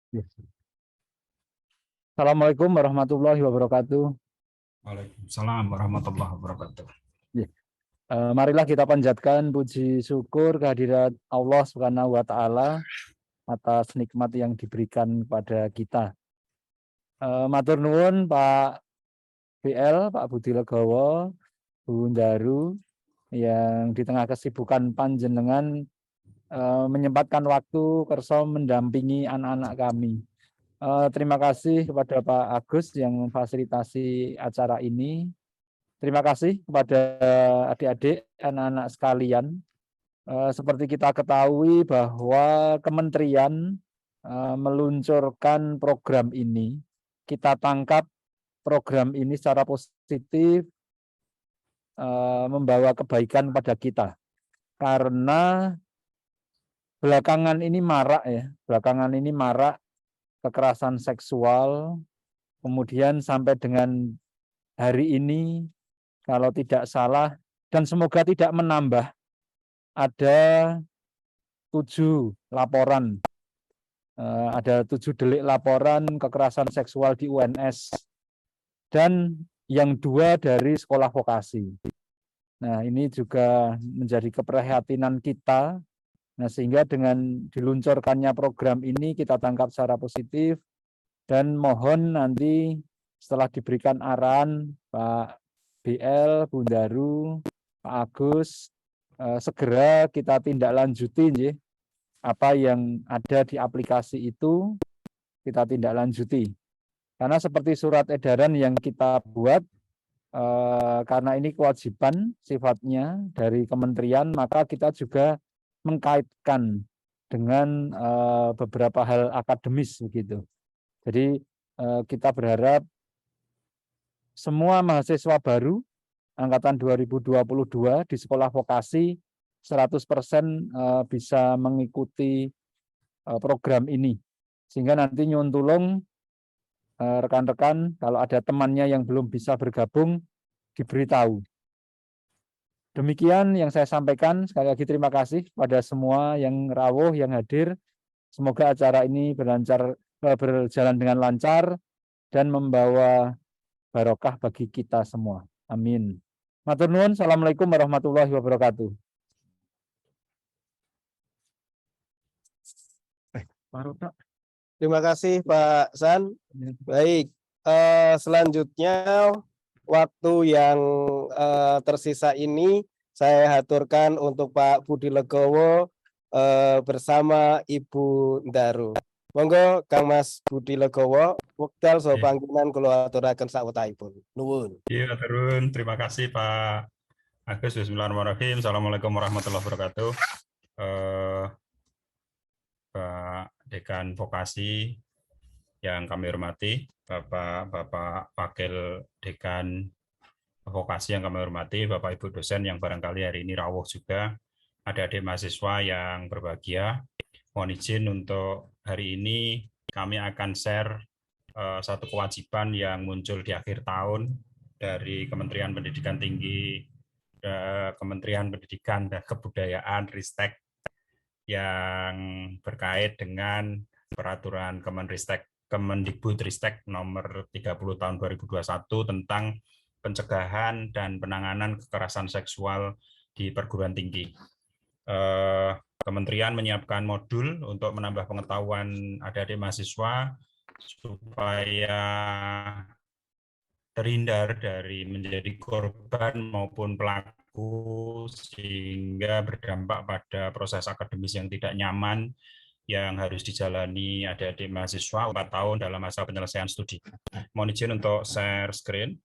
Ya. Assalamualaikum warahmatullahi wabarakatuh. Waalaikumsalam warahmatullahi wabarakatuh. Ya. Marilah kita panjatkan puji syukur kehadirat Allah Subhanahu wa Ta'ala atas nikmat yang diberikan kepada kita. Matur nuwun Pak BL, Pak Budi Legowo, Bu Ndaru, yang di tengah kesibukan panjenengan menyempatkan waktu kerso mendampingi anak-anak kami. Terima kasih kepada Pak Agus yang memfasilitasi acara ini. Terima kasih kepada adik-adik, anak-anak sekalian. Seperti kita ketahui bahwa kementerian meluncurkan program ini. Kita tangkap program ini secara positif, membawa kebaikan pada kita. Karena belakangan ini marak kekerasan seksual, kemudian sampai dengan hari ini, kalau tidak salah, dan semoga tidak menambah, ada 7 laporan, ada 7 delik laporan kekerasan seksual di UNS, dan yang 2 dari sekolah vokasi. Nah, ini juga menjadi keprihatinan kita. Nah, sehingga dengan diluncurkannya program ini kita tangkap secara positif, dan mohon nanti setelah diberikan arahan Pak BL, Bu Ndaru, Pak Agus, segera kita tindak lanjuti apa yang ada di aplikasi itu, kita tindak lanjuti. Karena seperti surat edaran yang kita buat, karena ini kewajiban sifatnya dari kementerian, maka kita juga mengkaitkan dengan beberapa hal akademis begitu. Jadi kita berharap semua mahasiswa baru angkatan 2022 di sekolah vokasi 100% bisa mengikuti program ini. Sehingga nanti nyuntulung rekan-rekan kalau ada temannya yang belum bisa bergabung, diberitahu. Demikian yang saya sampaikan. Sekali lagi terima kasih pada semua yang rawuh, yang hadir. Semoga acara ini berjalan dengan lancar dan membawa barokah bagi kita semua. Amin. Matur nuwun. Assalamualaikum warahmatullahi wabarakatuh. Terima kasih Pak San. Baik, selanjutnya waktu yang tersisa ini saya haturkan untuk Pak Budi Legowo bersama Ibu Ndaru. Monggo Kang Mas Budi Legowo, wekdal so panggilan kula aturaken sawetahipun. Nuwun. Iya, turun. Terima kasih Pak Agus. Bismillahirrahmanirrahim. Assalamualaikum warahmatullahi wabarakatuh. Pak Dekan Vokasi yang kami hormati, Bapak Wakil Dekan Vokasi yang kami hormati, Bapak Ibu dosen yang barangkali hari ini rawuh juga, adik-adik mahasiswa yang berbahagia. Mohon izin untuk hari ini kami akan share satu kewajiban yang muncul di akhir tahun dari Kementerian Pendidikan Tinggi, Kementerian Pendidikan dan Kebudayaan, Ristek, yang berkait dengan peraturan Kemendikbudristek nomor 30 tahun 2021 tentang pencegahan dan penanganan kekerasan seksual di perguruan tinggi. Kementerian menyiapkan modul untuk menambah pengetahuan adik-adik mahasiswa supaya terhindar dari menjadi korban maupun pelaku, sehingga berdampak pada proses akademis yang tidak nyaman yang harus dijalani adik-adik mahasiswa 4 tahun dalam masa penyelesaian studi. Mohon izin untuk share screen.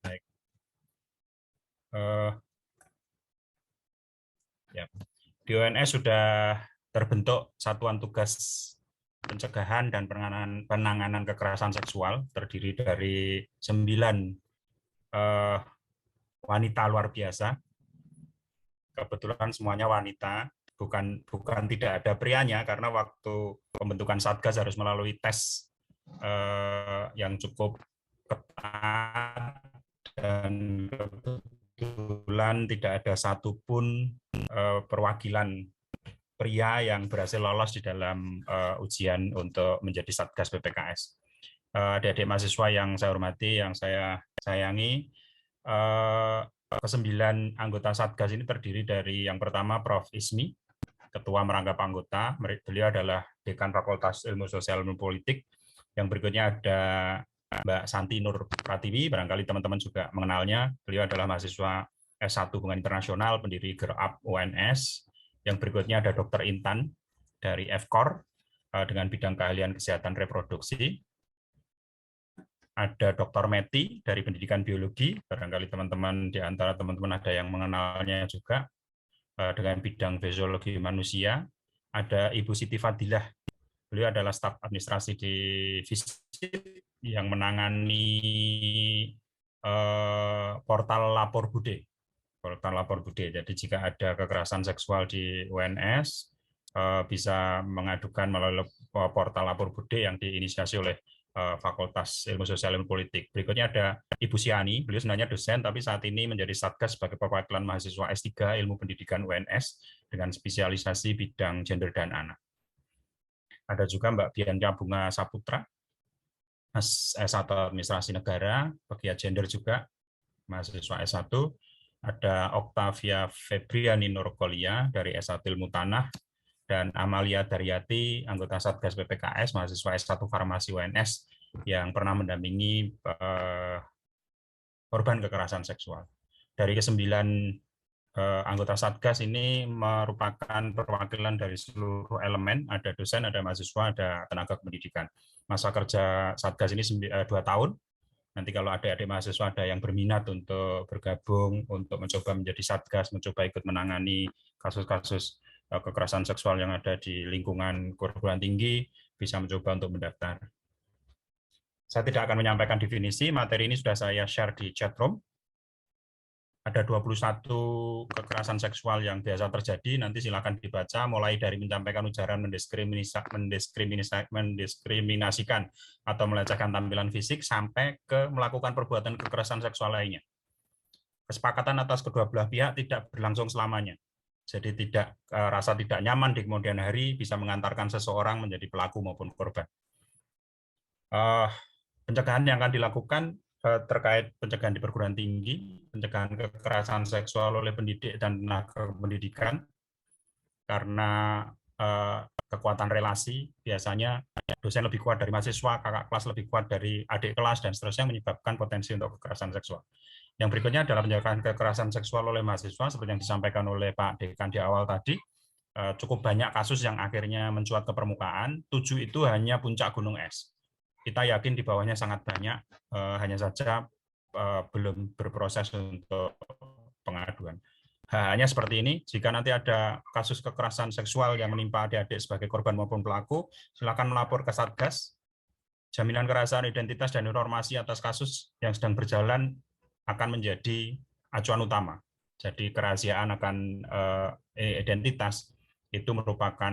Baik. Ya. Di UNS sudah terbentuk Satuan Tugas Pencegahan dan Penanganan Kekerasan Seksual, terdiri dari 9 wanita luar biasa. Kebetulan semuanya wanita, bukan tidak ada prianya, karena waktu pembentukan Satgas harus melalui tes yang cukup ketat dan kebetulan tidak ada satupun perwakilan pria yang berhasil lolos di dalam ujian untuk menjadi Satgas PPKS. Adik-adik mahasiswa yang saya hormati, yang saya sayangi, ke-9 anggota Satgas ini terdiri dari yang pertama Prof. Ismi, Ketua Merangkap Anggota. Beliau adalah Dekan Fakultas Ilmu Sosial dan Politik. Yang berikutnya ada Mbak Santi Nur Pratiwi, barangkali teman-teman juga mengenalnya. Beliau adalah mahasiswa S1 Hubungan Internasional, pendiri GERAP UNS. Yang berikutnya ada Dr. Intan dari FKOR dengan bidang keahlian kesehatan reproduksi. Ada Dr. Meti dari Pendidikan Biologi, barangkali teman-teman di antara teman-teman ada yang mengenalnya juga, dengan bidang fisiologi manusia. Ada Ibu Siti Fadilah, beliau adalah staf administrasi di FISIP yang menangani portal Lapor Bude. Portal Lapor Bude. Jadi jika ada kekerasan seksual di UNS, bisa mengadukan melalui portal Lapor Bude yang diinisiasi oleh Fakultas Ilmu Sosial dan Politik. Berikutnya ada Ibu Siani, beliau sebenarnya dosen, tapi saat ini menjadi Satgas sebagai perwakilan mahasiswa S3 Ilmu Pendidikan UNS dengan spesialisasi bidang gender dan anak. Ada juga Mbak Bianca Bunga Saputra, S1 Administrasi Negara, pegiat gender juga, mahasiswa S1. Ada Octavia Febriani Nurkolia dari S1 Ilmu Tanah, dan Amalia Daryati, anggota Satgas PPKS, mahasiswa S1 Farmasi UNS, yang pernah mendampingi korban kekerasan seksual. Dari ke-9 anggota Satgas ini merupakan perwakilan dari seluruh elemen, ada dosen, ada mahasiswa, ada tenaga pendidikan. Masa kerja Satgas ini 2 tahun. Nanti kalau adik-adik mahasiswa ada yang berminat untuk bergabung, untuk mencoba menjadi Satgas, mencoba ikut menangani kasus-kasus kekerasan seksual yang ada di lingkungan perguruan tinggi, bisa mencoba untuk mendaftar. Saya tidak akan menyampaikan definisi, materi ini sudah saya share di chat room. Ada 21 kekerasan seksual yang biasa terjadi, nanti silakan dibaca, mulai dari menyampaikan ujaran mendiskriminasikan atau melecehkan tampilan fisik, sampai ke melakukan perbuatan kekerasan seksual lainnya. Kesepakatan atas kedua belah pihak tidak berlangsung selamanya. Jadi rasa tidak nyaman di kemudian hari bisa mengantarkan seseorang menjadi pelaku maupun korban. Pencegahan yang akan dilakukan terkait pencegahan di perguruan tinggi, pencegahan kekerasan seksual oleh pendidik dan tenaga pendidikan, karena kekuatan relasi, biasanya dosen lebih kuat dari mahasiswa, kakak kelas lebih kuat dari adik kelas, dan seterusnya, menyebabkan potensi untuk kekerasan seksual. Yang berikutnya adalah pencegahan kekerasan seksual oleh mahasiswa, seperti yang disampaikan oleh Pak Dekan di awal tadi. Cukup banyak kasus yang akhirnya mencuat ke permukaan, 7 itu hanya puncak gunung es. Kita yakin di bawahnya sangat banyak, hanya saja belum berproses untuk pengaduan. Hanya seperti ini, jika nanti ada kasus kekerasan seksual yang menimpa adik-adik sebagai korban maupun pelaku, silakan melapor ke Satgas. Jaminan kerahasiaan identitas dan informasi atas kasus yang sedang berjalan akan menjadi acuan utama. Jadi kerahasiaan akan identitas itu merupakan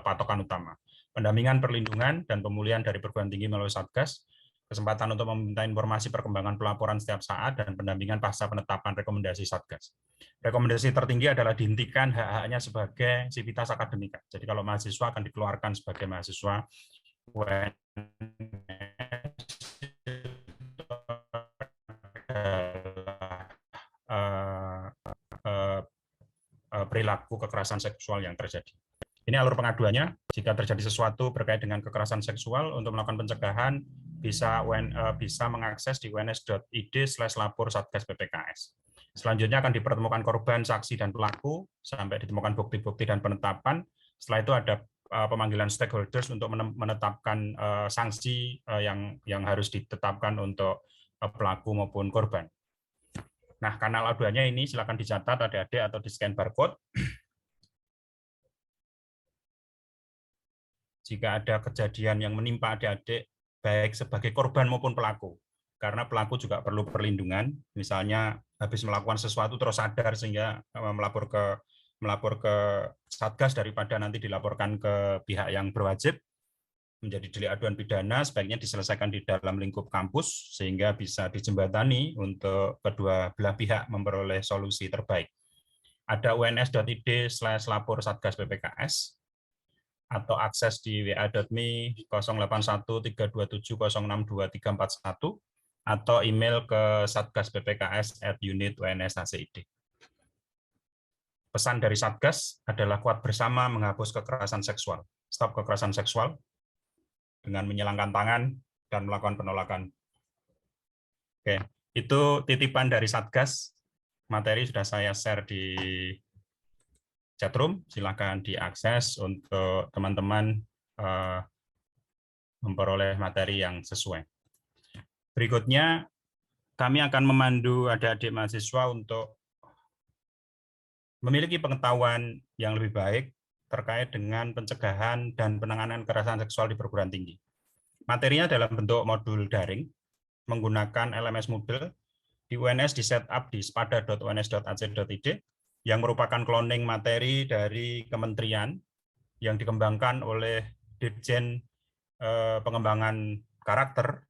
patokan utama. Pendampingan, perlindungan, dan pemulihan dari perguruan tinggi melalui Satgas, kesempatan untuk meminta informasi perkembangan pelaporan setiap saat, dan pendampingan pasca penetapan rekomendasi Satgas. Rekomendasi tertinggi adalah dihentikan hak-haknya sebagai sivitas akademika. Jadi kalau mahasiswa akan dikeluarkan sebagai mahasiswa UNS perilaku kekerasan seksual yang terjadi. Ini alur pengaduannya. Jika terjadi sesuatu berkait dengan kekerasan seksual, untuk melakukan pencegahan bisa mengakses di uns.id/lapor Satgas PPKS. Selanjutnya akan dipertemukan korban, saksi, dan pelaku sampai ditemukan bukti-bukti dan penetapan. Setelah itu ada pemanggilan stakeholders untuk menetapkan sanksi yang harus ditetapkan untuk pelaku maupun korban. Nah, kanal aduannya ini silakan dicatat adik-adik atau di-scan barcode. Jika ada kejadian yang menimpa adik-adik, baik sebagai korban maupun pelaku, karena pelaku juga perlu perlindungan, misalnya habis melakukan sesuatu terus sadar sehingga melapor ke Satgas daripada nanti dilaporkan ke pihak yang berwajib, menjadi delik aduan pidana sebaiknya diselesaikan di dalam lingkup kampus sehingga bisa dijembatani untuk kedua belah pihak memperoleh solusi terbaik. Ada uns.id/lapor Satgas PPKS atau akses di wa.me 081327062341 atau email ke satgaspppks@unit.uns.hcid. Pesan dari Satgas adalah kuat bersama menghapus kekerasan seksual. Stop kekerasan seksual dengan menyilangkan tangan dan melakukan penolakan. Oke, itu titipan dari Satgas. Materi sudah saya share di chatroom. Silakan diakses untuk teman-teman memperoleh materi yang sesuai. Berikutnya, kami akan memandu adik-adik mahasiswa untuk memiliki pengetahuan yang lebih baik terkait dengan pencegahan dan penanganan kekerasan seksual di perguruan tinggi. Materinya dalam bentuk modul daring, menggunakan LMS Moodle, di UNS di setup di spada.uns.ac.id, yang merupakan cloning materi dari kementerian yang dikembangkan oleh Dirjen Pengembangan Karakter,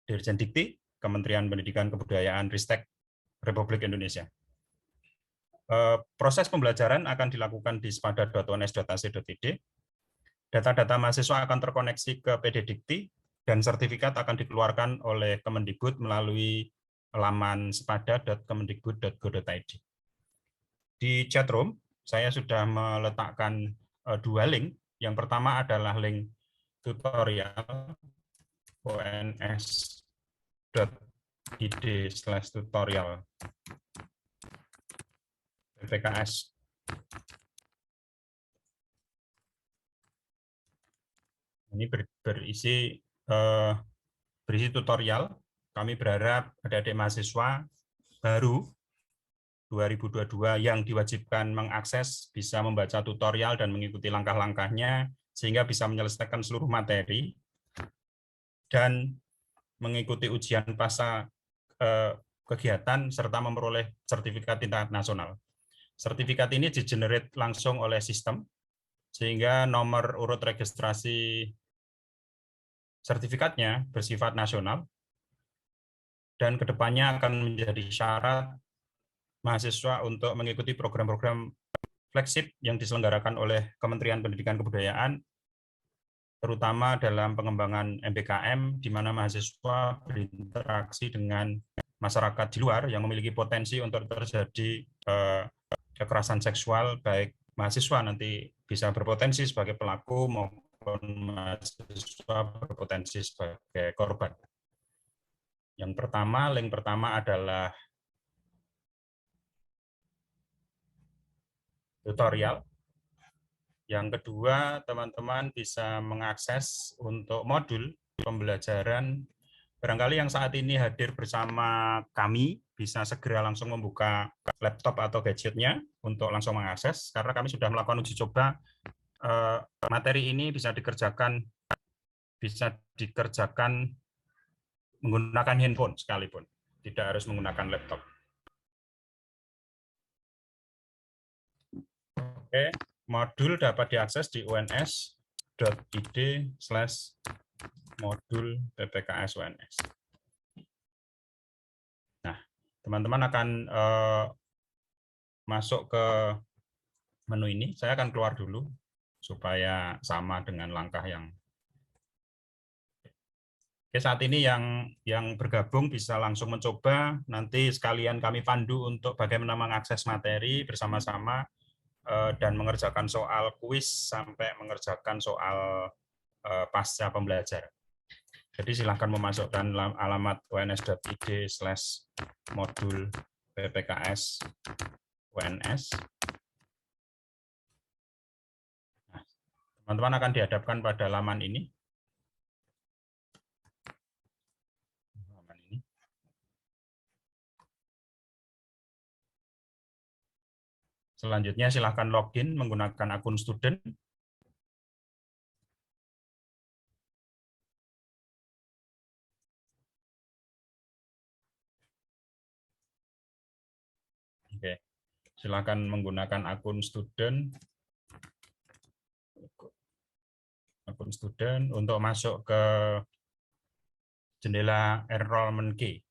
Dirjen Dikti, Kementerian Pendidikan Kebudayaan Ristek Republik Indonesia. Proses pembelajaran akan dilakukan di spada.uns.ac.id. Data-data mahasiswa akan terkoneksi ke PD Dikti dan sertifikat akan dikeluarkan oleh Kemendikbud melalui laman spada.kemendikbud.go.id. Di chatroom saya sudah meletakkan dua link. Yang pertama adalah link tutorial uns.id/tutorial PPKS. Ini berisi tutorial. Kami berharap adik-adik mahasiswa baru 2022 yang diwajibkan mengakses bisa membaca tutorial dan mengikuti langkah-langkahnya sehingga bisa menyelesaikan seluruh materi dan mengikuti ujian pasca kegiatan serta memperoleh sertifikat tingkat nasional. Sertifikat ini di-generate langsung oleh sistem sehingga nomor urut registrasi sertifikatnya bersifat nasional dan kedepannya akan menjadi syarat mahasiswa untuk mengikuti program-program flagship yang diselenggarakan oleh Kementerian Pendidikan Kebudayaan, terutama dalam pengembangan MBKM, di mana mahasiswa berinteraksi dengan masyarakat di luar yang memiliki potensi untuk terjadi kekerasan seksual, baik mahasiswa nanti bisa berpotensi sebagai pelaku maupun mahasiswa berpotensi sebagai korban. Yang pertama, link pertama adalah tutorial. Yang kedua, teman-teman bisa mengakses untuk modul pembelajaran. Barangkali yang saat ini hadir bersama kami bisa segera langsung membuka laptop atau gadgetnya untuk langsung mengakses, karena kami sudah melakukan uji coba. Materi ini bisa dikerjakan menggunakan handphone sekalipun, tidak harus menggunakan laptop. Oke, modul dapat diakses di uns.id/modul PPKS UNS. Nah, teman-teman akan masuk ke menu ini. Saya akan keluar dulu supaya sama dengan langkah yang. Oke, saat ini yang bergabung bisa langsung mencoba. Nanti sekalian kami pandu untuk bagaimana mengakses materi bersama-sama dan mengerjakan soal kuis sampai mengerjakan soal pasca pembelajaran. Jadi silakan memasukkan alamat uns.id/modul PPKS UNS. Nah, teman-teman akan dihadapkan pada laman ini. Selanjutnya silakan login menggunakan akun student. Oke, silakan menggunakan akun student. akun student untuk masuk ke jendela enrollment key.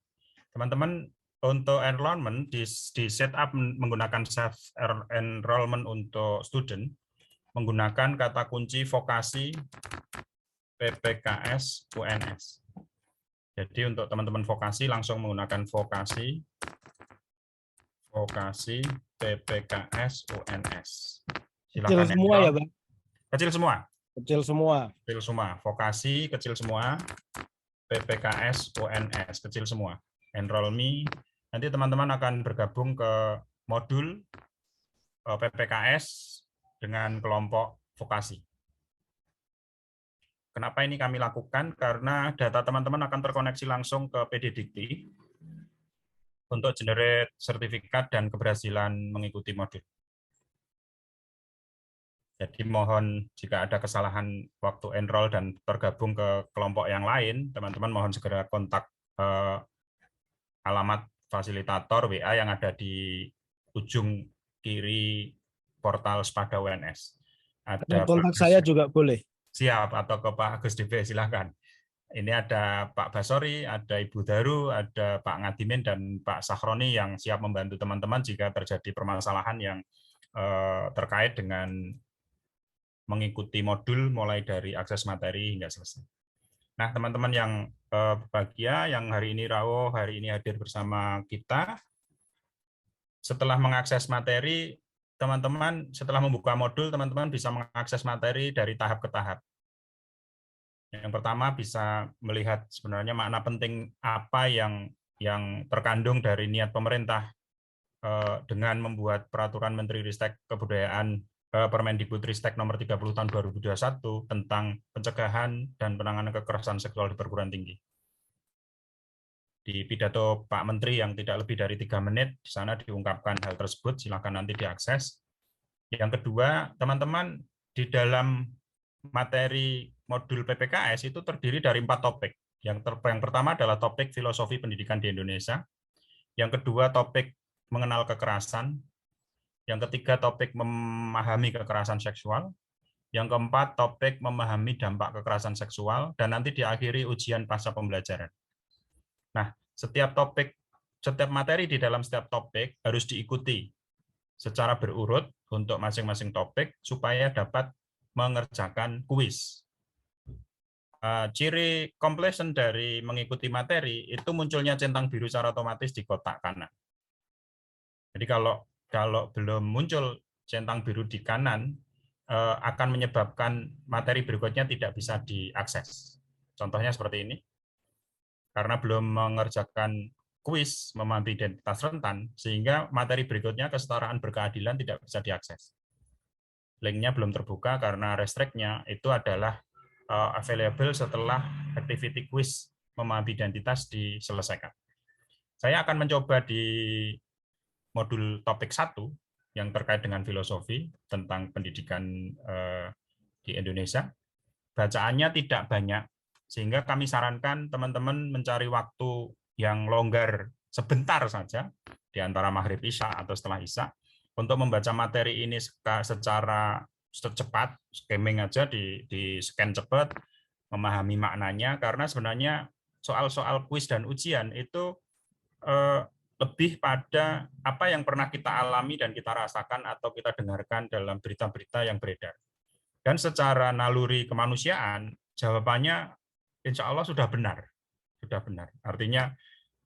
Teman-teman untuk enrollment di setup menggunakan self enrollment untuk student menggunakan kata kunci vokasi PPKS UNS. Jadi untuk teman-teman vokasi langsung menggunakan vokasi PPKS UNS. Kecil Silakan semua ya, Bang? Kecil semua. Kecil semua. Kecil semua. Vokasi kecil semua. PPKS UNS kecil semua. Enroll me. Nanti teman-teman akan bergabung ke modul PPKS dengan kelompok vokasi. Kenapa ini kami lakukan? Karena data teman-teman akan terkoneksi langsung ke PDDikti untuk generate sertifikat dan keberhasilan mengikuti modul. Jadi mohon jika ada kesalahan waktu enroll dan tergabung ke kelompok yang lain, teman-teman mohon segera kontak alamat fasilitator WA yang ada di ujung kiri portal Spada UNS. Ada kontak saya juga boleh. Siap, atau ke Pak Agus DP, silahkan. Ini ada Pak Basori, ada Ibu Daru, ada Pak Ngadimin, dan Pak Sahroni yang siap membantu teman-teman jika terjadi permasalahan yang terkait dengan mengikuti modul mulai dari akses materi hingga selesai. Nah, teman-teman yang berbahagia, yang hari ini rawuh, hari ini hadir bersama kita, setelah mengakses materi, teman-teman setelah membuka modul, teman-teman bisa mengakses materi dari tahap ke tahap. Yang pertama bisa melihat sebenarnya makna penting apa yang terkandung dari niat pemerintah dengan membuat peraturan Menteri Ristek Kebudayaan Permendikbudristek nomor 30 tahun 2021 tentang pencegahan dan penanganan kekerasan seksual di perguruan tinggi. Di pidato Pak Menteri yang tidak lebih dari 3 menit, di sana diungkapkan hal tersebut, silakan nanti diakses. Yang kedua, teman-teman, di dalam materi modul PPKS itu terdiri dari 4 topik. Yang pertama adalah topik filosofi pendidikan di Indonesia. Yang kedua, topik mengenal kekerasan. Yang ketiga, topik memahami kekerasan seksual. Yang keempat, topik memahami dampak kekerasan seksual. Dan nanti diakhiri ujian pasca pembelajaran. Nah, setiap materi di dalam setiap topik harus diikuti secara berurut untuk masing-masing topik supaya dapat mengerjakan kuis. Ciri completion dari mengikuti materi itu munculnya centang biru secara otomatis di kotak kanan. Jadi kalau belum muncul centang biru di kanan, akan menyebabkan materi berikutnya tidak bisa diakses. Contohnya seperti ini. Karena belum mengerjakan kuis memahami identitas rentan, sehingga materi berikutnya kesetaraan berkeadilan tidak bisa diakses. Linknya belum terbuka karena restrict-nya itu adalah available setelah activity quiz memahami identitas diselesaikan. Saya akan mencoba di modul topik 1 yang terkait dengan filosofi tentang pendidikan di Indonesia. Bacaannya tidak banyak, sehingga kami sarankan teman-teman mencari waktu yang longgar sebentar saja di antara maghrib isya atau setelah isya untuk membaca materi ini secara cepat, skimming aja, di scan cepat, memahami maknanya, karena sebenarnya soal-soal kuis dan ujian itu lebih pada apa yang pernah kita alami dan kita rasakan atau kita dengarkan dalam berita-berita yang beredar. Dan secara naluri kemanusiaan, jawabannya insya Allah sudah benar. Sudah benar. Artinya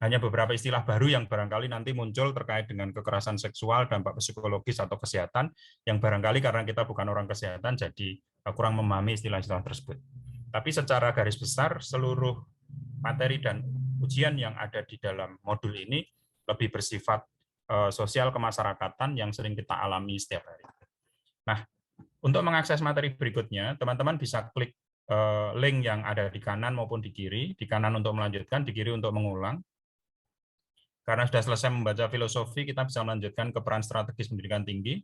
hanya beberapa istilah baru yang barangkali nanti muncul terkait dengan kekerasan seksual, dampak psikologis atau kesehatan, yang barangkali karena kita bukan orang kesehatan, jadi kurang memahami istilah-istilah tersebut. Tapi secara garis besar, seluruh materi dan ujian yang ada di dalam modul ini lebih bersifat sosial kemasyarakatan yang sering kita alami setiap hari. Nah, untuk mengakses materi berikutnya, teman-teman bisa klik link yang ada di kanan maupun di kiri. Di kanan untuk melanjutkan, di kiri untuk mengulang. Karena sudah selesai membaca filosofi, kita bisa melanjutkan ke peran strategis pendidikan tinggi.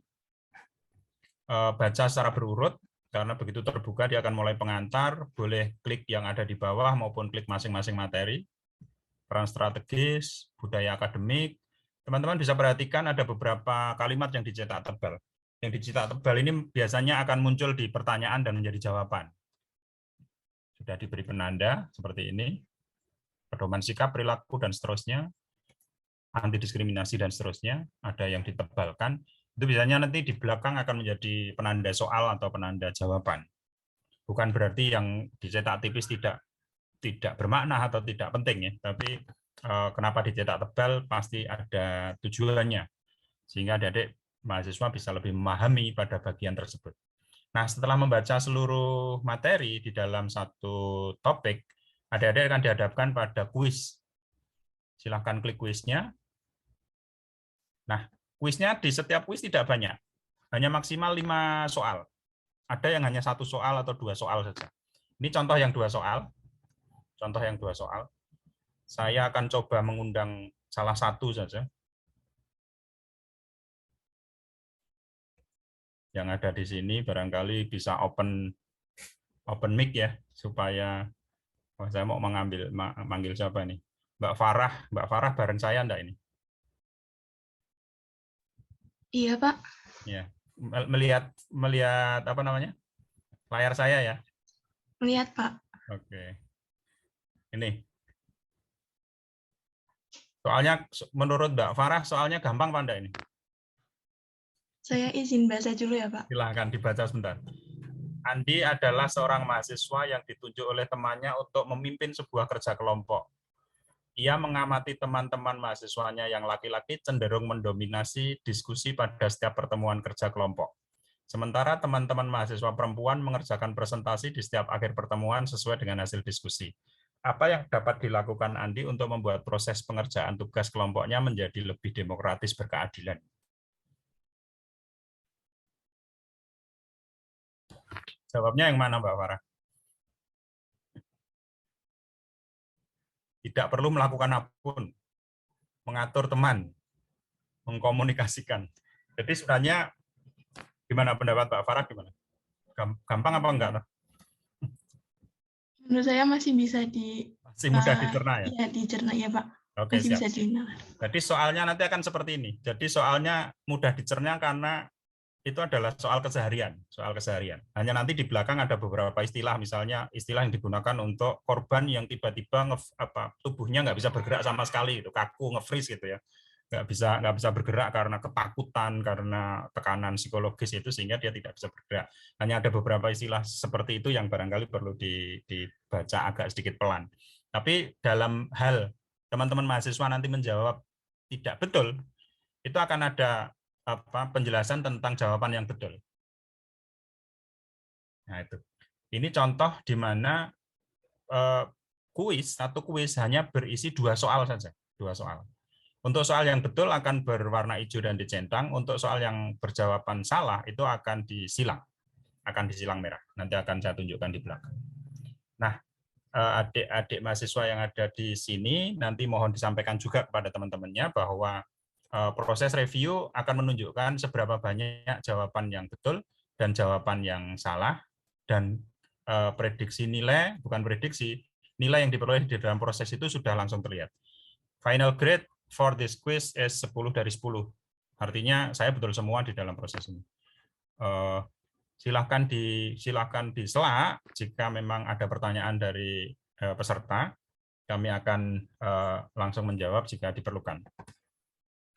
Baca secara berurut, karena begitu terbuka dia akan mulai pengantar, boleh klik yang ada di bawah maupun klik masing-masing materi. Peran strategis, budaya akademik. Teman-teman bisa perhatikan ada beberapa kalimat yang dicetak tebal. Yang dicetak tebal ini biasanya akan muncul di pertanyaan dan menjadi jawaban. sudah diberi penanda seperti ini, pedoman sikap, perilaku, dan seterusnya, anti diskriminasi, dan seterusnya, ada yang ditebalkan, itu biasanya nanti di belakang akan menjadi penanda soal atau penanda jawaban. Bukan berarti yang dicetak tipis tidak bermakna atau tidak penting ya, tapi kenapa dicetak tebal pasti ada tujuannya, sehingga adik-adik mahasiswa bisa lebih memahami pada bagian tersebut. Nah, setelah membaca seluruh materi di dalam satu topik, adik-adik akan dihadapkan pada kuis. Silahkan klik kuisnya. Nah, kuisnya di setiap kuis tidak banyak, hanya maksimal 5 soal. Ada yang hanya 1 soal atau 2 soal saja. Ini contoh yang 2 soal. Contoh yang 2 soal. Saya akan coba mengundang salah satu saja. Yang ada di sini barangkali bisa open mic ya, supaya saya mau manggil siapa nih? Mbak Farah bareng saya enggak ini? Iya, Pak. Ya. Melihat apa namanya? Layar saya ya? Melihat, Pak. Oke. Ini. Soalnya menurut Mbak Farah soalnya gampang Pak enggak ini? Saya izin baca dulu ya, Pak. Silahkan dibaca sebentar. Andi adalah seorang mahasiswa yang ditunjuk oleh temannya untuk memimpin sebuah kerja kelompok. Ia mengamati teman-teman mahasiswanya yang laki-laki cenderung mendominasi diskusi pada setiap pertemuan kerja kelompok. Sementara teman-teman mahasiswa perempuan mengerjakan presentasi di setiap akhir pertemuan sesuai dengan hasil diskusi. Apa yang dapat dilakukan Andi untuk membuat proses pengerjaan tugas kelompoknya menjadi lebih demokratis berkeadilan? Jawabnya yang mana, Mbak Farah? Tidak perlu melakukan apapun, mengatur teman, mengkomunikasikan. Jadi sebenarnya gimana pendapat Mbak Farah, gimana? Gampang apa enggak? Menurut saya masih bisa masih mudah dicerna ya? Iya, dicerna ya, Pak. Oke, masih siap. bisa dicerna. Jadi soalnya nanti akan seperti ini. Jadi soalnya mudah dicerna karena itu adalah soal keseharian. Hanya nanti di belakang ada beberapa istilah, misalnya istilah yang digunakan untuk korban yang tiba-tiba tubuhnya nggak bisa bergerak sama sekali, itu kaku, nge-freeze gitu ya, nggak bisa bergerak karena ketakutan, karena tekanan psikologis itu sehingga dia tidak bisa bergerak. Hanya ada beberapa istilah seperti itu yang barangkali perlu dibaca agak sedikit pelan. Tapi dalam hal teman-teman mahasiswa nanti menjawab tidak betul, itu akan ada penjelasan tentang jawaban yang betul. Nah itu. Ini contoh di mana satu kuis hanya berisi 2 soal saja, 2 soal. Untuk soal yang betul akan berwarna hijau dan dicentang, untuk soal yang berjawaban salah itu akan disilang merah. Nanti akan saya tunjukkan di belakang. Nah, adik-adik mahasiswa yang ada di sini nanti mohon disampaikan juga kepada teman-temannya bahwa proses review akan menunjukkan seberapa banyak jawaban yang betul dan jawaban yang salah, dan nilai yang diperoleh di dalam proses itu sudah langsung terlihat. Final grade for this quiz is 10 dari 10. Artinya saya betul semua di dalam proses ini. Silahkan di Slack jika memang ada pertanyaan dari peserta, kami akan langsung menjawab jika diperlukan.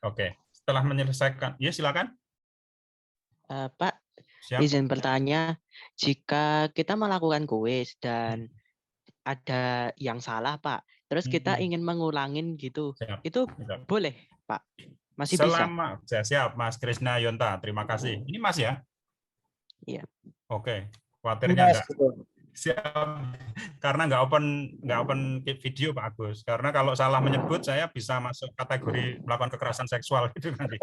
Oke, setelah menyelesaikan, ya silakan. Pak, Siap. izin bertanya, jika kita melakukan kuis dan ada yang salah, Pak, terus kita ingin mengulangin gitu, Siap. itu Siap. boleh, Pak? Masih bisa? Siap, Mas Krisna Yonta, terima kasih. Ini Mas ya? Iya. Oke, khawatirnya enggak. Betul. Siap, karena nggak open video Pak Agus. Karena kalau salah menyebut saya bisa masuk kategori melakukan kekerasan seksual itu nanti.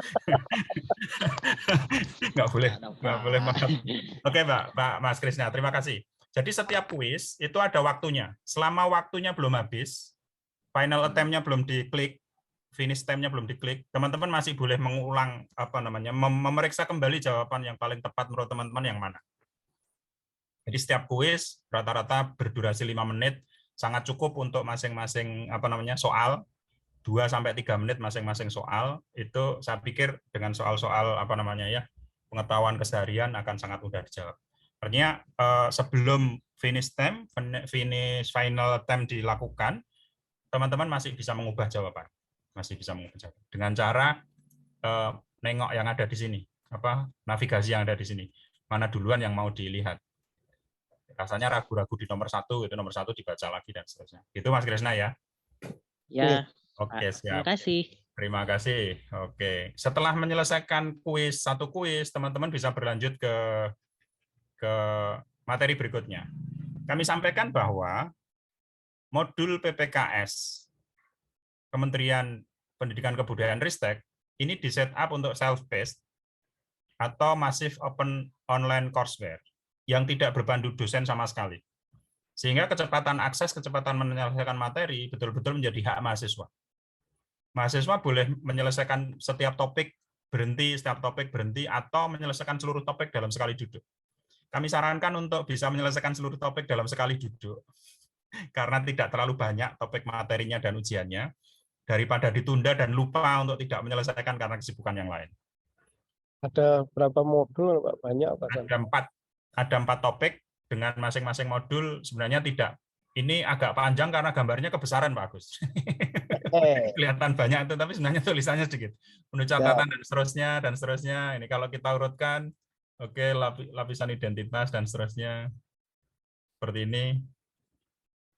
Nggak boleh, maaf. Oke Pak Mas Krisna, terima kasih. Jadi setiap kuis itu ada waktunya. Selama waktunya belum habis, final attempt-nya belum diklik, finish time-nya belum diklik, teman-teman masih boleh mengulang memeriksa kembali jawaban yang paling tepat menurut teman-teman yang mana. Jadi setiap kuis rata-rata berdurasi 5 menit, sangat cukup untuk masing-masing soal, 2-3 menit masing-masing soal. Itu saya pikir dengan soal-soal pengetahuan keseharian akan sangat mudah dijawab. Artinya sebelum finish final attempt dilakukan, teman-teman masih bisa mengubah jawaban. Masih bisa mengubah jawaban. Dengan cara nengok yang ada di sini, navigasi yang ada di sini. Mana duluan yang mau dilihat. Rasanya ragu-ragu di nomor 1, itu nomor 1 dibaca lagi dan seterusnya. Itu Mas Krisna ya? Ya, Oke, terima siap. kasih. Terima kasih. Oke. Setelah menyelesaikan satu kuis, teman-teman bisa berlanjut ke materi berikutnya. Kami sampaikan bahwa modul PPKS Kementerian Pendidikan Kebudayaan Ristek ini di-set up untuk self-paced atau massive open online courseware yang tidak berpandu dosen sama sekali. Sehingga kecepatan akses, kecepatan menyelesaikan materi betul-betul menjadi hak mahasiswa. Mahasiswa boleh menyelesaikan setiap topik berhenti, atau menyelesaikan seluruh topik dalam sekali duduk. Kami sarankan untuk bisa menyelesaikan seluruh topik dalam sekali duduk, karena tidak terlalu banyak topik materinya dan ujiannya, daripada ditunda dan lupa untuk tidak menyelesaikan karena kesibukan yang lain. Ada berapa modul, Pak? Banyak, Pak? Ada 4 topik dengan masing-masing modul. Sebenarnya tidak. Ini agak panjang karena gambarnya kebesaran, Pak Agus. Kelihatan banyak itu, tapi sebenarnya tulisannya sedikit. Penuh catatan dan seterusnya. Ini kalau kita urutkan, oke, lapisan identitas dan seterusnya. Seperti ini.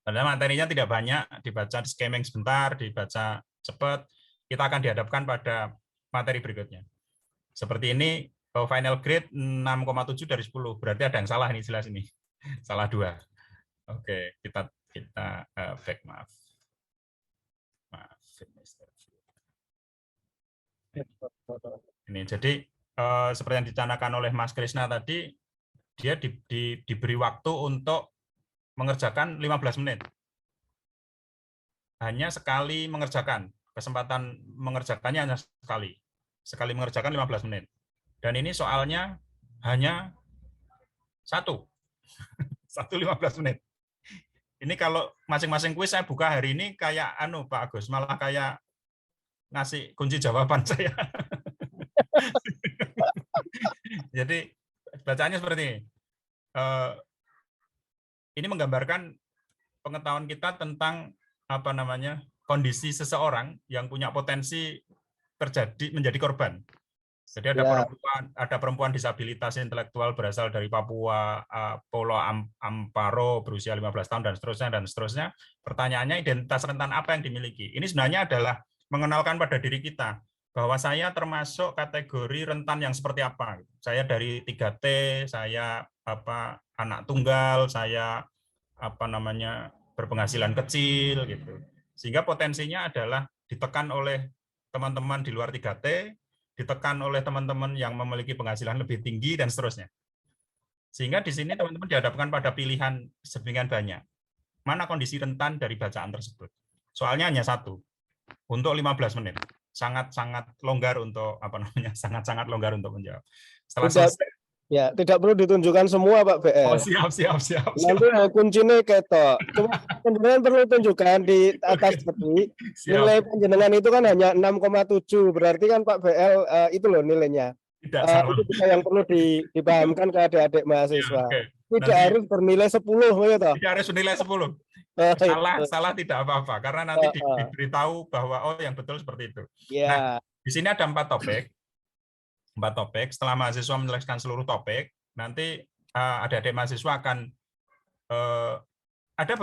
Padahal materinya tidak banyak, dibaca skimming sebentar, dibaca cepat, kita akan dihadapkan pada materi berikutnya. Seperti ini, final grade 6,7 dari 10. Berarti ada yang salah ini, jelas ini. Salah 2. Oke, kita back, maaf. Ini jadi seperti yang dicanangkan oleh Mas Krisna tadi, dia diberi waktu untuk mengerjakan 15 menit. Hanya sekali mengerjakan, kesempatan mengerjakannya hanya sekali. Sekali mengerjakan 15 menit. Dan ini soalnya hanya 1. 15 menit. Ini kalau masing-masing kuis saya buka hari ini kayak Pak Agus, malah kayak ngasih kunci jawaban saya. Jadi bacaannya seperti ini. Ini menggambarkan pengetahuan kita tentang kondisi seseorang yang punya potensi menjadi korban. Jadi ada perempuan disabilitas intelektual berasal dari Papua, Pulau Amparo, berusia 15 tahun dan seterusnya. Pertanyaannya, identitas rentan apa yang dimiliki? Ini sebenarnya adalah mengenalkan pada diri kita bahwa saya termasuk kategori rentan yang seperti apa. Saya dari 3T, saya anak tunggal, saya berpenghasilan kecil gitu. Sehingga potensinya adalah ditekan oleh teman-teman di luar 3T, ditekan oleh teman-teman yang memiliki penghasilan lebih tinggi dan seterusnya. Sehingga di sini teman-teman dihadapkan pada pilihan sedemikian banyak. Mana kondisi rentan dari bacaan tersebut? Soalnya hanya 1 untuk 15 menit. Sangat-sangat longgar untuk sangat-sangat longgar untuk menjawab. Setelah selesai, ya, tidak perlu ditunjukkan semua, Pak BL. Oh, siap. Nanti kuncinya ketok. Cuma penjenengan perlu tunjukkan di atas tadi. Nilai penjenengan itu kan hanya 6,7. Berarti kan Pak BL itu loh nilainya. Itu juga yang perlu dipahamkan ke adik-adik mahasiswa. Tidak harus bernilai 10. Gitu. Tidak harus bernilai 10. Salah tidak apa-apa, karena nanti diberitahu bahwa yang betul seperti itu. Nah, di sini ada 4 topik. 4 topik. Setelah mahasiswa menyelesaikan seluruh topik, nanti adik-adik mahasiswa akan ada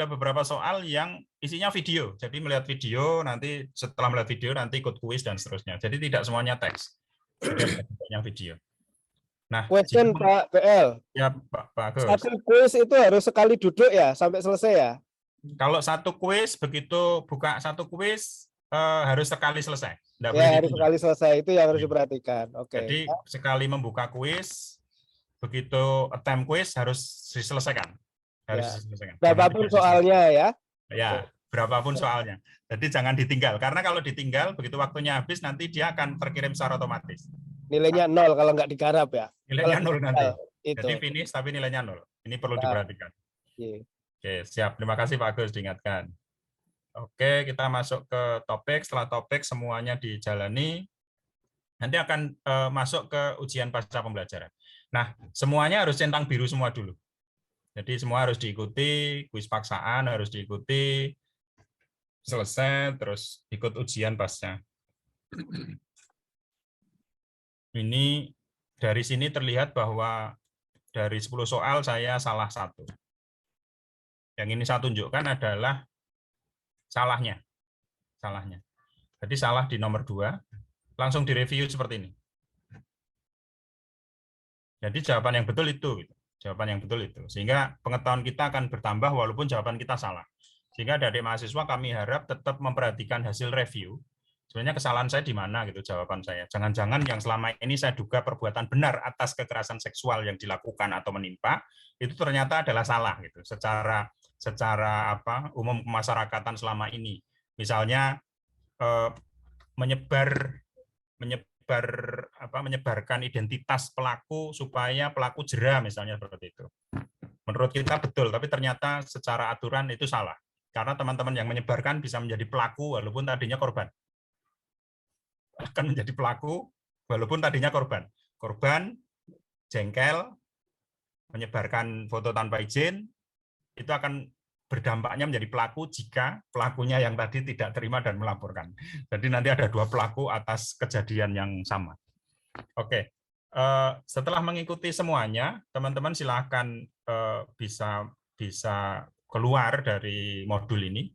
beberapa soal yang isinya video. Jadi melihat video, nanti setelah melihat video nanti ikut kuis dan seterusnya. Jadi tidak semuanya teks. Jadi ada video. Nah, question Pak BL. Ya, Pak Agus. Satu kuis itu harus sekali duduk ya sampai selesai ya? Kalau satu kuis, begitu buka satu kuis harus sekali selesai. Nggak ya, harus sekali selesai, itu yang harus diperhatikan. Oke. Jadi sekali membuka kuis, begitu attempt kuis harus diselesaikan. Diselesaikan. Berapapun soalnya ya. Ya, berapapun soalnya. Jadi jangan ditinggal, karena kalau ditinggal begitu waktunya habis nanti dia akan terkirim secara otomatis. Nilainya 0 kalau nggak digarap ya. Nilainya 0 nanti. Itu. Jadi finish tapi nilainya 0. Ini perlu diperhatikan. Oke, siap. Terima kasih Pak Agus diingatkan. Oke, kita masuk ke topik. Setelah topik semuanya dijalani, nanti akan masuk ke ujian pasca pembelajaran. Nah, semuanya harus centang biru semua dulu. Jadi semua harus diikuti, kuis paksaan harus diikuti, selesai, terus ikut ujian pasca. Ini dari sini terlihat bahwa dari 10 soal saya salah 1. Yang ini saya tunjukkan adalah salahnya. Jadi salah di nomor 2, langsung direview seperti ini. Jadi jawaban yang betul itu. Jawaban yang betul itu. Sehingga pengetahuan kita akan bertambah walaupun jawaban kita salah. Sehingga adik mahasiswa kami harap tetap memperhatikan hasil review. Sebenarnya kesalahan saya di mana gitu jawaban saya. Jangan-jangan yang selama ini saya duga perbuatan benar atas kekerasan seksual yang dilakukan atau menimpa itu ternyata adalah salah gitu. Secara umum kemasyarakatan selama ini. Misalnya menyebarkan identitas pelaku supaya pelaku jera misalnya seperti itu. Menurut kita betul, tapi ternyata secara aturan itu salah. Karena teman-teman yang menyebarkan bisa menjadi pelaku walaupun tadinya korban. Akan menjadi pelaku walaupun tadinya korban. Korban jengkel, menyebarkan foto tanpa izin, itu akan berdampaknya menjadi pelaku jika pelakunya yang tadi tidak terima dan melaporkan. Jadi nanti ada 2 pelaku atas kejadian yang sama. Oke, setelah mengikuti semuanya, teman-teman silakan bisa keluar dari modul ini,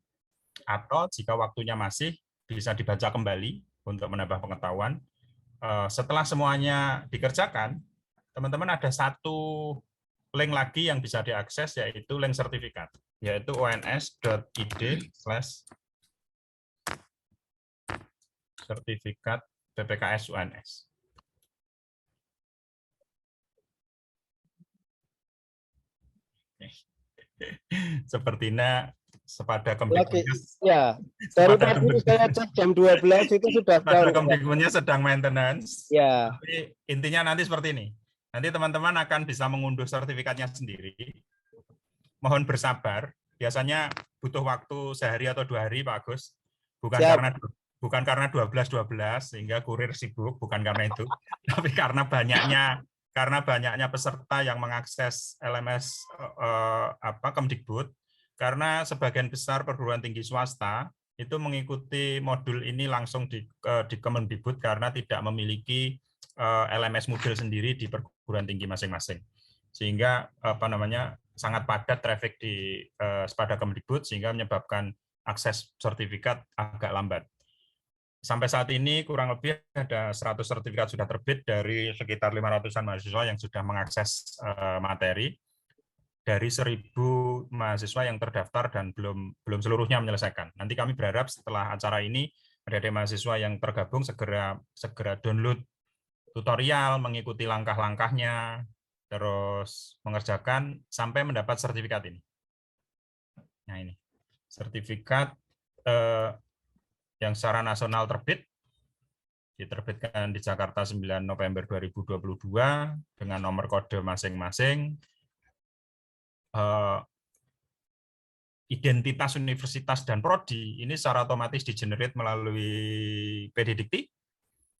atau jika waktunya masih bisa dibaca kembali untuk menambah pengetahuan. Setelah semuanya dikerjakan, teman-teman ada 1 link lagi yang bisa diakses, yaitu link sertifikat, yaitu ons.id/sertifikat PPKS UNS. Sepertinya sepada Kemdikbudnya, ya, dari tadi saya cek jam 12 itu sudah sepada Kemdikbudnya sedang maintenance. Ya. Tapi intinya nanti seperti ini. Nanti teman-teman akan bisa mengunduh sertifikatnya sendiri. Mohon bersabar. Biasanya butuh waktu sehari atau 2 hari, Pak Agus. Bukan karena 12 sehingga kurir sibuk, bukan karena itu, tapi karena banyaknya peserta yang mengakses LMS Kemdikbud. Karena sebagian besar perguruan tinggi swasta itu mengikuti modul ini langsung di Kemdikbud karena tidak memiliki LMS modul sendiri di perguruan tinggi masing-masing, sehingga sangat padat traffic di pada Kemdikbud sehingga menyebabkan akses sertifikat agak lambat. Sampai saat ini kurang lebih ada 100 sertifikat sudah terbit dari sekitar 500-an mahasiswa yang sudah mengakses materi. Dari 1.000 mahasiswa yang terdaftar dan belum seluruhnya menyelesaikan. Nanti kami berharap setelah acara ini adik-adik mahasiswa yang tergabung segera download tutorial, mengikuti langkah-langkahnya, terus mengerjakan sampai mendapat sertifikat ini. Nah ini, sertifikat yang secara nasional diterbitkan di Jakarta 9 November 2022 dengan nomor kode masing-masing. Identitas universitas dan prodi ini secara otomatis di-generate melalui PDDikti,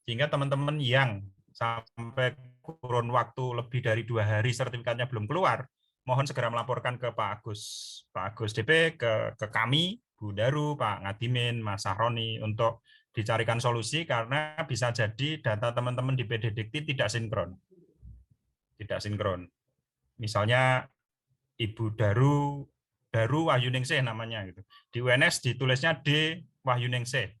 sehingga teman-teman yang sampai kurun waktu lebih dari 2 hari sertifikatnya belum keluar, mohon segera melaporkan ke Pak Agus DP, ke kami, Bu Daru, Pak Ngadimin, Mas Sahroni, untuk dicarikan solusi, karena bisa jadi data teman-teman di PDDikti tidak sinkron. Misalnya Ibu Daru Wahyuningsih namanya gitu. Di UNS ditulisnya D Wahyuningsih.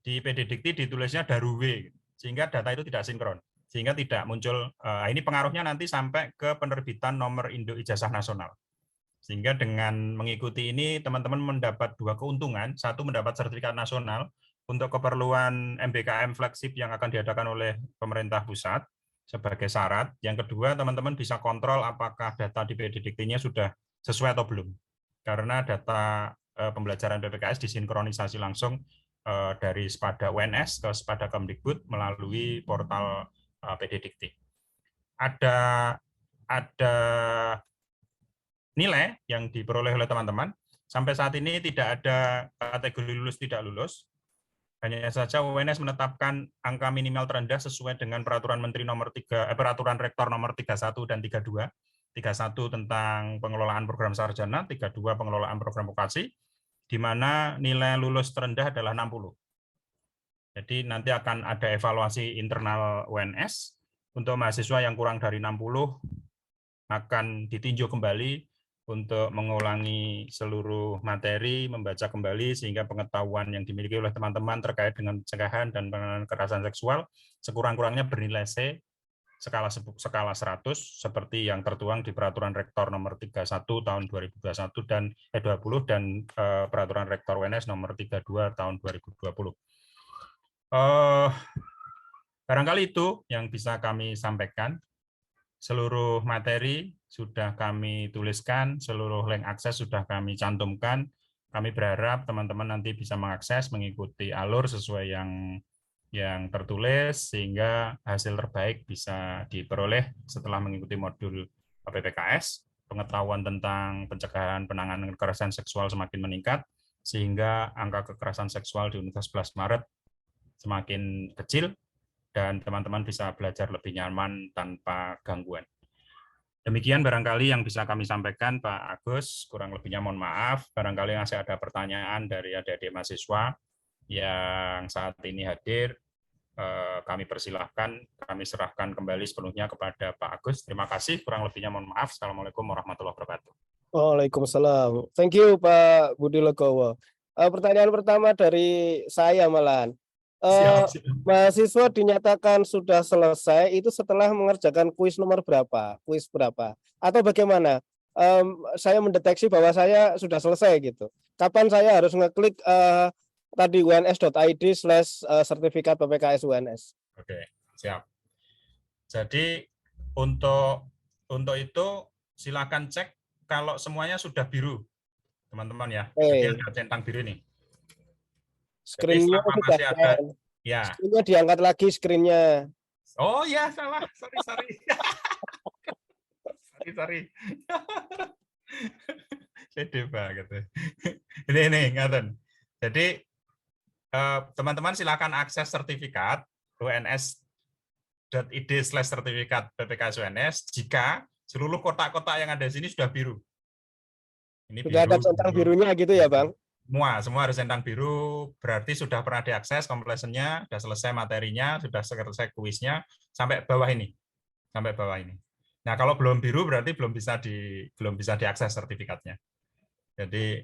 Di PDDikti ditulisnya Daru W, sehingga data itu tidak sinkron. Sehingga tidak muncul, ini pengaruhnya nanti sampai ke penerbitan nomor Indo Ijazah Nasional. Sehingga dengan mengikuti ini teman-teman mendapat 2 keuntungan. 1, mendapat sertifikat nasional untuk keperluan MBKM flagship yang akan diadakan oleh pemerintah pusat sebagai syarat. Yang kedua, teman-teman bisa kontrol apakah data di PDDikti-nya sudah sesuai atau belum. Karena data pembelajaran PPKS disinkronisasi langsung dari Spada UNS ke Spada Kemdikbud melalui portal PDDikti. Ada nilai yang diperoleh oleh teman-teman. Sampai saat ini tidak ada kategori lulus tidak lulus. Hanya saja UNS menetapkan angka minimal terendah sesuai dengan peraturan Menteri nomor 3 peraturan Rektor nomor 31 dan 32. 31 tentang pengelolaan program sarjana, 32 pengelolaan program vokasi, di mana nilai lulus terendah adalah 60. Jadi nanti akan ada evaluasi internal UNS untuk mahasiswa yang kurang dari 60 akan ditinjau kembali untuk mengulangi seluruh materi, membaca kembali sehingga pengetahuan yang dimiliki oleh teman-teman terkait dengan pencegahan dan penanganan kekerasan seksual sekurang-kurangnya bernilai C skala 100 seperti yang tertuang di Peraturan Rektor nomor 31 tahun 2021 dan 20 dan Peraturan Rektor UNS nomor 32 tahun 2020. Barangkali itu yang bisa kami sampaikan. Seluruh materi sudah kami tuliskan, seluruh link akses sudah kami cantumkan. Kami berharap teman-teman nanti bisa mengakses, mengikuti alur sesuai yang tertulis, sehingga hasil terbaik bisa diperoleh setelah mengikuti modul PPKS. Pengetahuan tentang pencegahan penanganan kekerasan seksual semakin meningkat, sehingga angka kekerasan seksual di Universitas 11 Maret semakin kecil, dan teman-teman bisa belajar lebih nyaman tanpa gangguan. Demikian barangkali yang bisa kami sampaikan, Pak Agus. Kurang lebihnya mohon maaf. Barangkali masih ada pertanyaan dari adik-adik mahasiswa yang saat ini hadir. Kami persilahkan, kami serahkan kembali sepenuhnya kepada Pak Agus. Terima kasih. Kurang lebihnya mohon maaf. Assalamualaikum warahmatullahi wabarakatuh. Waalaikumsalam. Thank you Pak Budi Legowo. Pertanyaan pertama dari saya malahan. Mahasiswa dinyatakan sudah selesai itu setelah mengerjakan kuis nomor berapa? Kuis berapa? Atau bagaimana? Saya mendeteksi bahwa saya sudah selesai gitu. Kapan saya harus ngeklik tadi uns.id/sertifikat PPKS UNS? Oke, siap. Jadi untuk itu silakan cek kalau semuanya sudah biru, teman-teman ya. Jadi ada centang biru nih. Screen-nya sudah masih ada, ya. Screen-nya diangkat lagi screen-nya. Oh ya, salah. Sorry. Sorry. Sedih banget. Ini ngaten. Jadi teman-teman silakan akses sertifikat uns.id/sertifikat PPKS UNS jika seluruh kotak-kotak yang ada di sini sudah biru. Ini sudah ada centang birunya gitu ya, Bang? Semua harus centang biru, berarti sudah pernah diakses completion-nya, sudah selesai materinya, sudah selesai kuisnya, sampai bawah ini. Nah, kalau belum biru berarti belum bisa diakses sertifikatnya. Jadi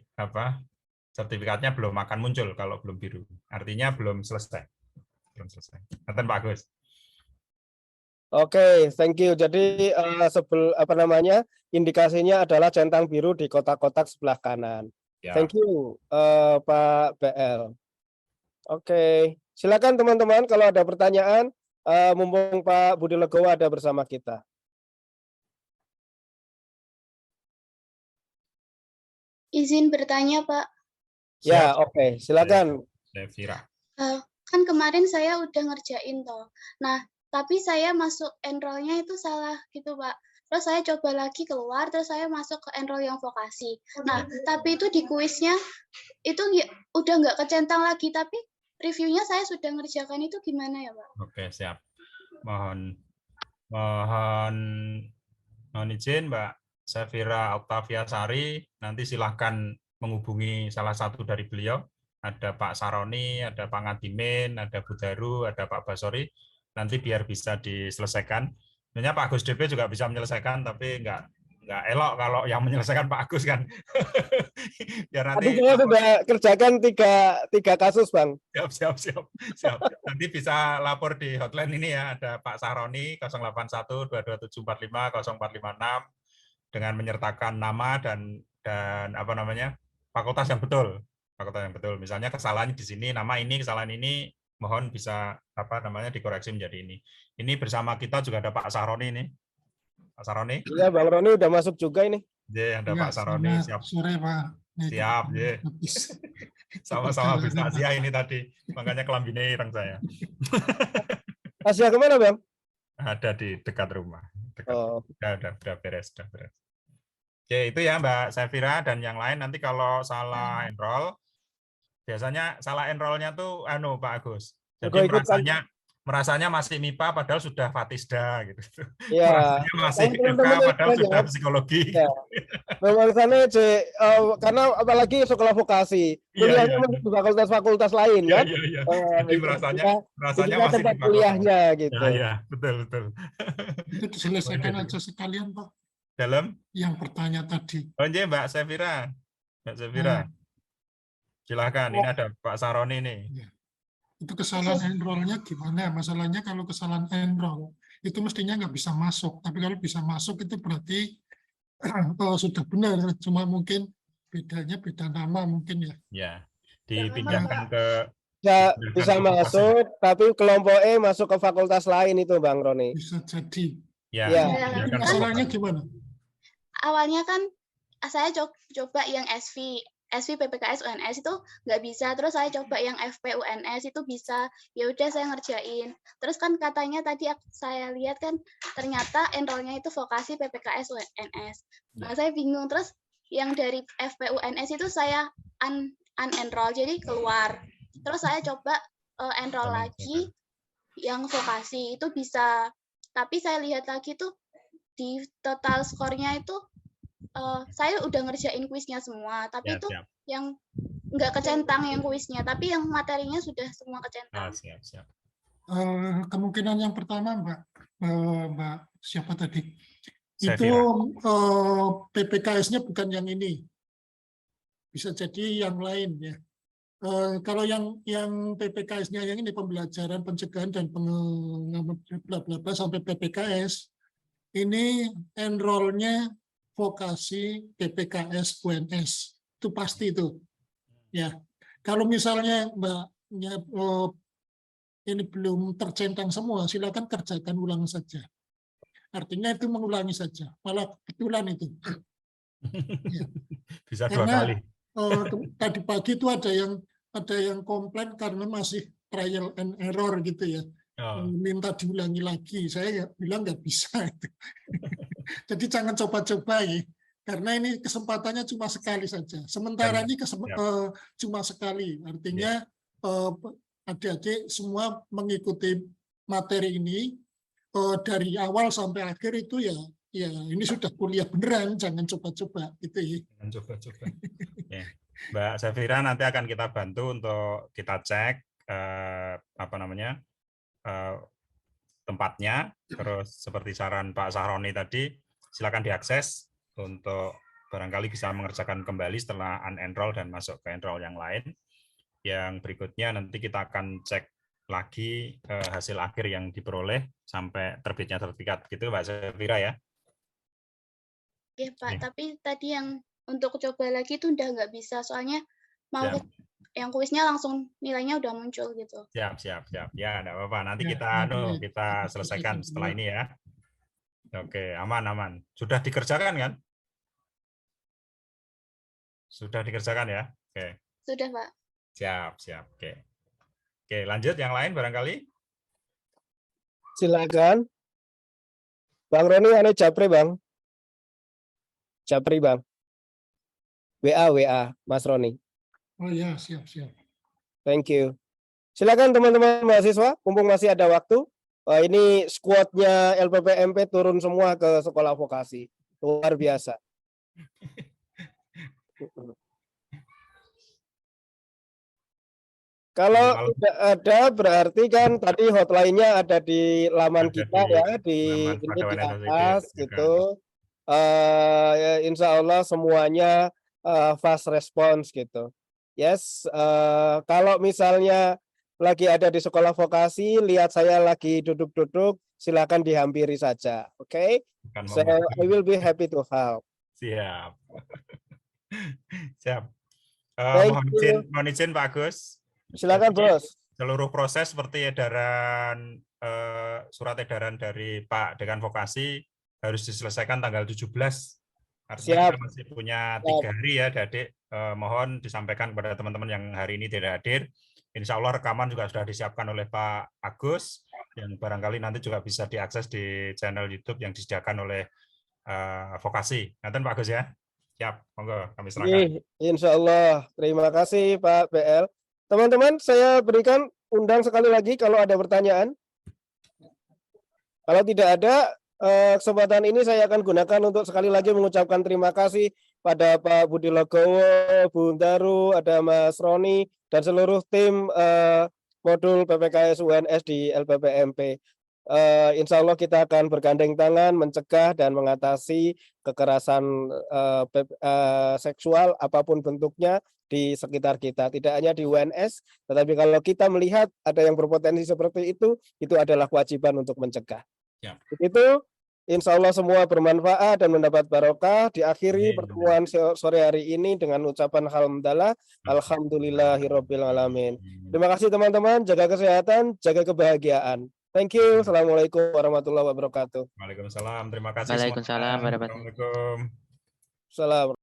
sertifikatnya belum akan muncul kalau belum biru. Artinya belum selesai. Nanti Pak Agus. Oke, thank you. Jadi indikasinya adalah centang biru di kotak-kotak sebelah kanan. Ya. Thank you, Pak BL. Oke, silakan teman-teman kalau ada pertanyaan, mumpung Pak Budi Legowo ada bersama kita. Izin bertanya, Pak. Ya, oke, silakan. Devira. Kan kemarin saya udah ngerjain toh. Nah, tapi saya masuk enroll-nya itu salah gitu, Pak. Terus saya coba lagi keluar, terus saya masuk ke enroll yang vokasi. Nah, tapi itu di kuisnya itu udah nggak kecentang lagi, tapi reviewnya saya sudah ngerjakan itu gimana ya, Pak? Oke, siap. Mohon izin, Mbak Safira Octavia Sari. Nanti silahkan menghubungi salah satu dari beliau. Ada Pak Saroni, ada Pak Ngadimin, ada Bu Daru, ada Pak Basori. Nanti biar bisa diselesaikan. Sebenarnya Pak Agus DP juga bisa menyelesaikan, tapi nggak elok kalau yang menyelesaikan Pak Agus kan. Biar nanti saya sudah kerjakan tiga kasus, Bang. Siap. Nanti bisa lapor di hotline ini ya, ada Pak Saroni 081 22745 0456 dengan menyertakan nama dan fakultas yang betul. Misalnya kesalahan di sini, nama ini, kesalahan ini, mohon bisa dikoreksi menjadi ini. Ini bersama kita juga ada Pak Saroni ini. Pak Saroni? Iya, Bang Roni udah masuk juga ini. Iya, ada Pak Saroni. Siap. Sore, Pak. Siap, ya. Sama-sama bis Asia ini tadi. Makanya kelambinya ireng saya. Asia kemana, Bang? Ada di dekat rumah. Udah beres. Oke, itu ya Mbak Safira dan yang lain. Nanti kalau salah enroll, biasanya salah enrollnya tuh Pak Agus. Jadi Gue ikut kan. merasanya masih MIPA padahal sudah Fatisda gitu. Ya, Merasanya masih kan FK teman-teman padahal banyak. sudah psikologi. Ya. Memang sana karena apalagi sekolah vokasi, kuliahnya masih di fakultas-fakultas lain Iya, kan. iya, iya. Jadi Itu merasanya jadinya masih tempat di fakultas. kuliahnya gitu. Ya, betul. Itu diselesaikan aja sekalian Pak. Dalam? Yang bertanya tadi. Oh iya, Mbak Sefira. Mbak Sefira. Silakan, ini ada Pak Saroni nih. Itu kesalahan enrollnya gimana? Masalahnya kalau kesalahan enroll itu mestinya nggak bisa masuk. Tapi kalau bisa masuk itu berarti sudah benar. Cuma mungkin bedanya beda nama mungkin ya. Ya, dipindahkan ke Ya, dipindahkan bisa ke vokasi. masuk, tapi kelompok E masuk ke fakultas lain itu Bang Roni. Bisa jadi. Ya, Ya. dipindahkan ke Masalahnya vokasi. gimana? Awalnya kan saya coba yang SV PPKS UNS itu nggak bisa, terus saya coba yang FP UNS itu bisa, ya udah saya ngerjain. Terus kan katanya tadi saya lihat kan ternyata enrollnya itu vokasi PPKS UNS. Nah saya bingung, terus yang dari FP UNS itu saya unenroll jadi keluar. Terus saya coba enroll lagi yang vokasi itu bisa, tapi saya lihat lagi tuh di total skornya itu saya udah ngerjain kuisnya semua, tapi itu yang nggak kecentang yang kuisnya, tapi yang materinya sudah semua kecentang. Siap. Kemungkinan yang pertama Mbak siapa tadi? Sefira. Itu PPKS-nya bukan yang ini. Bisa jadi yang lain ya. Kalau yang PPKS-nya yang ini pembelajaran pencegahan dan pengaman bla bla bla sampai PPKS ini enrollnya vokasi PPKS UNS itu pasti itu ya. Kalau misalnya Mbaknya ini belum tercentang semua, silakan kerjakan ulang saja. Artinya itu mengulangi saja, malah kebetulan itu ya. Bisa Karena 2 kali. Tadi pagi itu ada yang komplain karena masih trial and error gitu ya. Minta diulangi lagi, saya bilang nggak bisa itu. Jadi jangan coba-coba ya, karena ini kesempatannya cuma sekali saja. Sementara ini cuma sekali, artinya adik-adik semua mengikuti materi ini dari awal sampai akhir itu ya ini sudah kuliah beneran, jangan coba-coba gitu ya. Jangan coba-coba. Mbak Sefira nanti akan kita bantu untuk kita cek tempatnya, terus seperti saran Pak Sahroni tadi, silakan diakses untuk barangkali bisa mengerjakan kembali setelah unenroll dan masuk ke enroll yang lain. Yang berikutnya nanti kita akan cek lagi hasil akhir yang diperoleh sampai terbitnya sertifikat gitu, Mbak Sefira ya. Iya Pak, tapi tadi yang untuk coba lagi itu udah nggak bisa, soalnya mau yang kuisnya langsung nilainya udah muncul gitu. Siap. Ya, enggak apa-apa. Nanti kita selesaikan setelah ini ya. Oke, aman. Sudah dikerjakan kan? Sudah dikerjakan ya? Oke. Sudah, Pak. Siap. Oke, lanjut yang lain barangkali. Silakan. Bang Roni ada Japri, Bang. Japri, Bang. WA, Mas Roni. Oh ya, siap. Thank you. Silakan teman-teman mahasiswa, mumpung masih ada waktu. Ini squadnya LPPMP turun semua ke sekolah vokasi. Luar biasa. Kalau tidak ada berarti kan tadi hotline-nya ada di laman kita ya, di atas gitu. Insya Allah semuanya fast response gitu. Yes, kalau misalnya lagi ada di sekolah vokasi, lihat saya lagi duduk-duduk, silakan dihampiri saja. Oke? So I will be happy to help. Siap. Mohon izin Pak Agus. Silakan, Bos. Seluruh proses seperti surat edaran dari Pak Dekan Vokasi harus diselesaikan tanggal 17. Artinya kita masih punya 3 hari ya, Adik. Mohon disampaikan kepada teman-teman yang hari ini tidak hadir. Insya Allah rekaman juga sudah disiapkan oleh Pak Agus, yang barangkali nanti juga bisa diakses di channel YouTube yang disediakan oleh Vokasi. Nanti Pak Agus ya. Siap, monggo kami serahkan. Insya Allah. Terima kasih Pak BL. Teman-teman, saya berikan undang sekali lagi kalau ada pertanyaan. Kalau tidak ada, kesempatan ini saya akan gunakan untuk sekali lagi mengucapkan terima kasih pada Pak Budi Legowo, Bu Daru, ada Mas Roni, dan seluruh tim modul PPKS UNS di LPPMP. Insya Allah kita akan bergandeng tangan mencegah dan mengatasi kekerasan seksual apapun bentuknya di sekitar kita. Tidak hanya di UNS, tetapi kalau kita melihat ada yang berpotensi seperti itu adalah kewajiban untuk mencegah. Ya. Itu insya Allah semua bermanfaat dan mendapat barokah. Diakhiri Amin. pertemuan sore hari ini dengan ucapan alhamdulillah, alhamdulillahirabbil alamin. Terima kasih teman-teman, jaga kesehatan, jaga kebahagiaan. Thank you. Assalamualaikum warahmatullahi wabarakatuh. Waalaikumsalam. Terima kasih Waalaikumsalam semuanya. warahmatullahi wabarakatuh. Assalamualaikum. Salam.